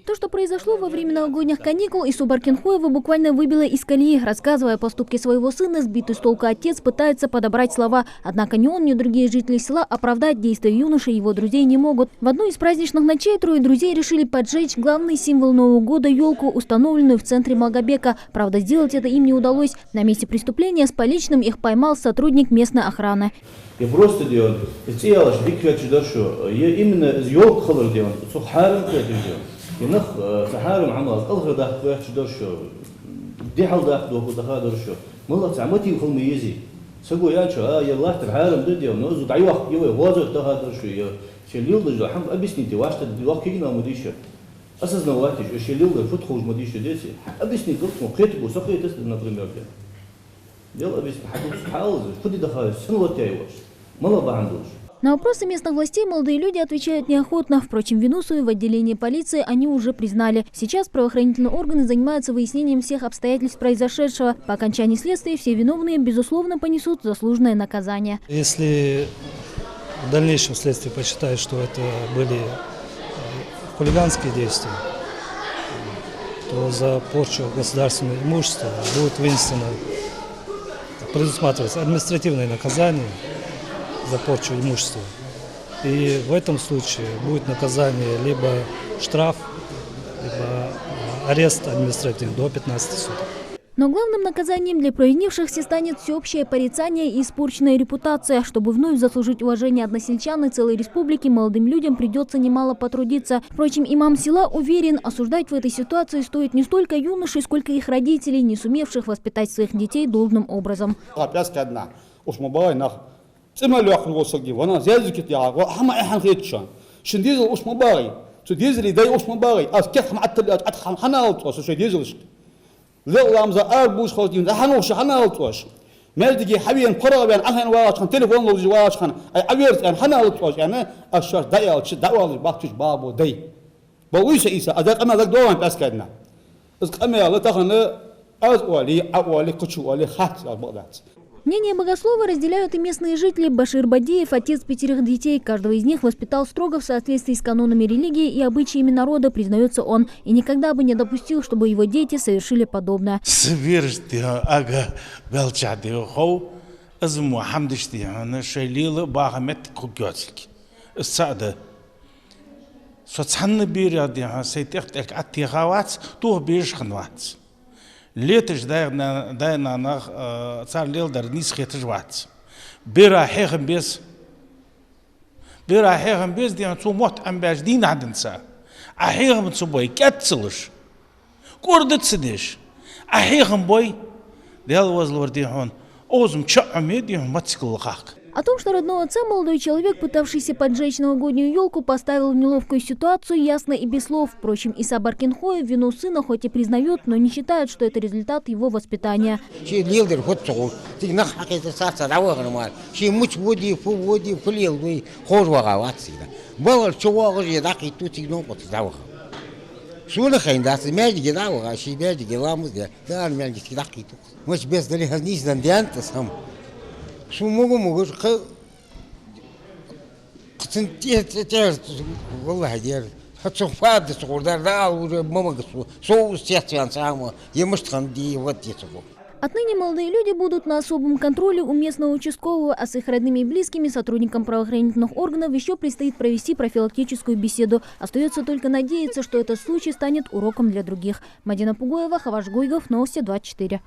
То, что произошло во время новогодних каникул, Ису Баркинхоева буквально выбило из колеи. Рассказывая о поступке своего сына, сбитый с толку отец пытается подобрать слова. Однако ни он, ни другие жители села оправдать действия юноши и его друзей не могут. В одну из праздничных ночей трое друзей решили поджечь главный символ Нового года – елку, установленную в центре Малгобека. Правда, сделать это им не удалось. На месте преступления с поличным их поймал сотрудник местной охраны. Я просто делал, именно елку холодно делал, сухарем делал. ينخ سحارم عمل ألغى ده واحد شدار شو دي حال ده ده هذا شو ملا تعمتي وخل ميزي سقوا يا شو يلا تبحالم ده ديو نوزو دعوة يوه واجد ده هذا شو يا شليل ده حم أبيسني دي واحد دلوقتي كينا مديشة أساس نواتي شليل ده فتخوج مديشة ديسي أبيسني قلت مقيت بوسقي تست نقرم يرجع يلا أبيسني حدوث حال خدي ده هذا سنوات يعيش ملا بعندوش. На вопросы местных властей молодые люди отвечают неохотно. Впрочем, вину свою в отделении полиции они уже признали. Сейчас правоохранительные органы занимаются выяснением всех обстоятельств произошедшего. По окончании следствия все виновные, безусловно, понесут заслуженное наказание. Если в дальнейшем следствие посчитает, что это были хулиганские действия, то за порчу государственного имущества будет вынесено, предусматривается административное наказание за порчу имущества. И в этом случае будет наказание либо штраф, либо арест административный до 15 суток. Но главным наказанием для провинившихся станет всеобщее порицание и испорченная репутация. Чтобы вновь заслужить уважение односельчан и целой республики, молодым людям придется немало потрудиться. Впрочем, имам села уверен, осуждать в этой ситуации стоит не столько юношей, сколько их родителей, не сумевших воспитать своих детей должным образом. تملي أخذ وصقي وأنا زيادة كتير وهم إحنا خيتشان شن ديزل أوش مباري شو ديزل يداي أوش مباري أذكر حتى أتخم حنا أوتوش شو ديزلش لا لامزة أربوش خالدين أحنوش حنا أوتوش مالدي حبيبي قرا بين أهل واش خان تليفون لو جواش خان أي أبيرت أن حنا أوتوش يعني أشار دايال شد داوال باكتش بابو داي بويش إيسا أذاك أما ذاك دوام بس كدنا إذا أما لا تخن أولي كتشو أولي خات البغداد. Мнение богослова разделяют и местные жители. Башир Бадиев – отец 5 детей. Каждого из них воспитал строго в соответствии с канонами религии и обычаями народа, признается он. И никогда бы не допустил, чтобы его дети совершили подобное. Летиш дай на нах цар лилдар нис хетжвац. Бира хехм без диан цумот амбаж дин аденса. А хехм цубой катцлыш. Курдцдиш. А хехм бой дел возлор диан озм чамед диан мацклхак. О том, что родного отца молодой человек, пытавшийся поджечь новогоднюю елку, поставил в неловкую ситуацию, ясно и без слов. Впрочем, Иса Баркинхоев вину сына хоть и признает, но не считает, что это результат его воспитания. Шо могу والله ديال هتصفاد تقول да уже мама шо естественно само я может ханди вот это. Отныне молодые люди будут на особом контроле у местного участкового, а с их родными и близкими сотрудникам правоохранительных органов еще предстоит провести профилактическую беседу. Остается только надеяться, что этот случай станет уроком для других. Мадина Пугоева, Хаваш Гуйгов, Новости 24.